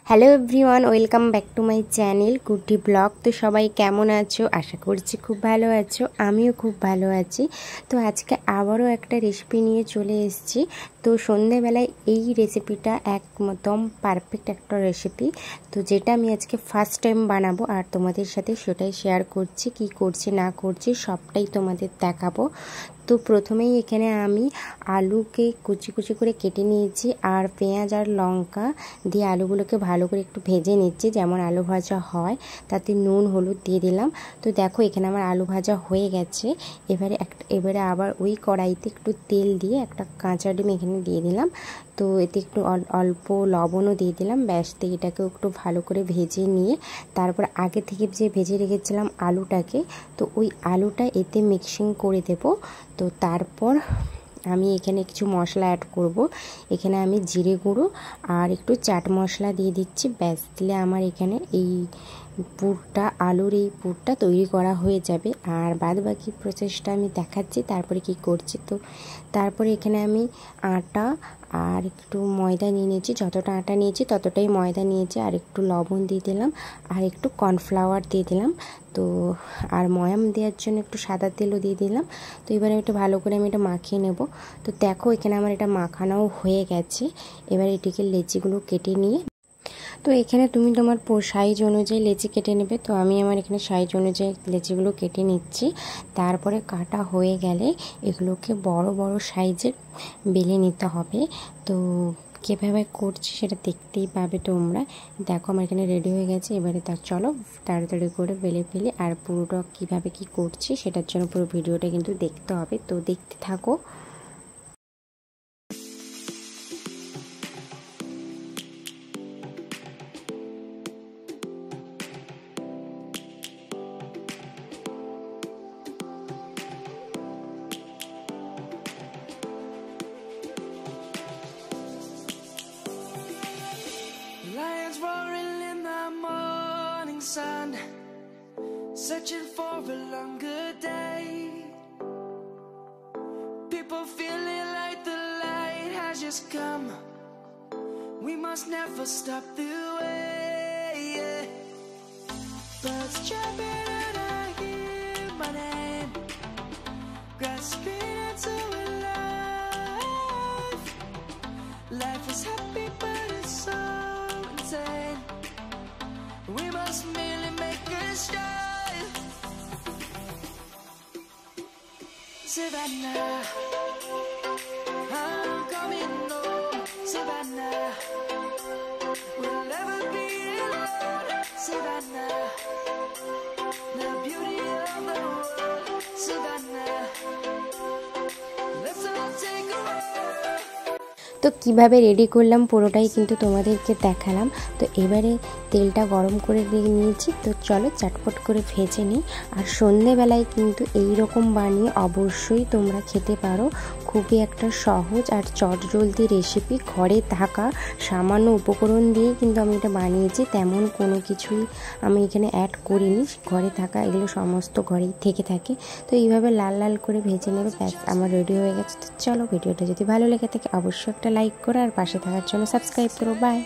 Hello everyone, welcome back to my channel Guddi blog. তো সবাই কেমন আছো? আশা করছি খুব ভালো আছো, আমিও খুব ভালো আছি। তো আজকে আবারও একটা রেসিপি নিয়ে চলে এসেছি। তো সন্ধেবেলায় এই রেসিপিটা একদম পারফেক্ট একটা রেসিপি, তো যেটা আমি আজকে ফার্স্ট টাইম বানাবো আর তোমাদের সাথে সেটাই শেয়ার করছি। কি করছি না করছি সবটাই তোমাদের দেখাবো। তো প্রথমেই এখানে আমি আলুকে কুচি কুচি করে কেটে নিয়েছি আর পেঁয়াজ আর লঙ্কা দিয়ে আলুগুলোকে ভালো করে একটু ভেজে নিচ্ছি, যেমন আলু ভাজা হয়। তাতে নুন হলুদ দিয়ে দিলাম। তো দেখো এখানে আমার আলু ভাজা হয়ে গেছে। এবারে আবার ওই কড়াইতে একটু তেল দিয়ে একটা কাঁচা ডিম এখানে দিয়ে দিলাম। তো এতে একটু অল্প লবণও দিয়ে দিলাম। ব্যাস দিয়ে এটাকে একটু ভালো করে ভেজে নিয়ে তারপর আগে থেকে যে ভেজে রেখেছিলাম আলুটাকে, তো ওই আলুটা এতে মিক্সিং করে দেব। তো তারপর আমি এখানে কিছু মশলা অ্যাড করব। এখানে আমি জিরে গুঁড়ো আর একটু চাট মশলা দিয়ে দিচ্ছি। ব্যাস দিলে আমার এখানে এই পুরটা, আলুর এই পুরটা তৈরি করা হয়ে যাবে। আর বাদ বাকি প্রসেসটা আমি দেখাচ্ছি তারপরে কি করছি। তো তারপরে এখানে আমি আটা আর একটু ময়দা নিয়ে নিয়েছি। যতটা আটা নিয়েছি ততটাই ময়দা নিয়েছি, আর একটু লবণ দিয়ে দিলাম আর একটু কর্নফ্লাওয়ার দিয়ে দিলাম। তো আর ময়াম দেওয়ার জন্য একটু সাদা তেলও দিয়ে দিলাম। তো এবারে একটু ভালো করে আমি এটা মাখিয়ে নেব। তো দেখো এখানে আমার এটা মাখানোও হয়ে গেছে। এবার এটিকে লেচিগুলো কেটে নিয়ে, তো এখানে তুমি তোমার সাইজ অনুযায়ী লেচি কেটে নেবে। তো আমি আমার এখানে সাইজ অনুযায়ী লেচিগুলো কেটে নিচ্ছি। তারপরে কাটা হয়ে গেলে এগুলোকে বড় বড় সাইজের বেলে নিতে হবে। তো কীভাবে করছি সেটা দেখতেই পাবে তোমরা। দেখো আমার এখানে রেডি হয়ে গেছে। এবারে চলো তাড়াতাড়ি করে বেলে ফেলি। আর পুরোটা কীভাবে কি করছি সেটার জন্য পুরো ভিডিওটা কিন্তু দেখতে হবে। তো দেখতে থাকো। Lions roaring in the morning sun, searching for a longer day. People feeling like the light has just come. We must never stop the way. Birds chirping and I hear my name, grasping into a life. Life is happy but it's so insane. We must merely make a start. Savannah, I'm coming home. Savannah, we'll never be alone. Savannah, the beauty of the world. Savannah, let's all take a walk. তো কিভাবে ready করলাম পুরোটাই কিন্তু তোমাদেরকে দেখালাম। তো এবারে তেলটা গরম করে দিয়ে নিয়েছি। তো চলো চটপট করে ভেজে নিই। আর সন্ধেবেলায় কিন্তু এই রকম বানিয়ে অবশ্যই তোমরা খেতে পারো। খুবই একটা সহজ আর চটজলদি রেসিপি। ঘরে থাকা সামান্য উপকরণ দিয়ে কিন্তু আমি এটা বানিয়েছি, তেমন কোনো কিছুই আমি এখানে অ্যাড করিনি। ঘরে থাকা এগুলো সমস্ত ঘরেই থেকে থাকে। তো এইভাবে লাল লাল করে ভেজে নেবে। ব্যাস আমার রেডি হয়ে গেছে। তো চলো ভিডিওটা যদি ভালো লেগে থাকে অবশ্যই একটা লাইক করো আর পাশে থাকার জন্য সাবস্ক্রাইব করো। বাই।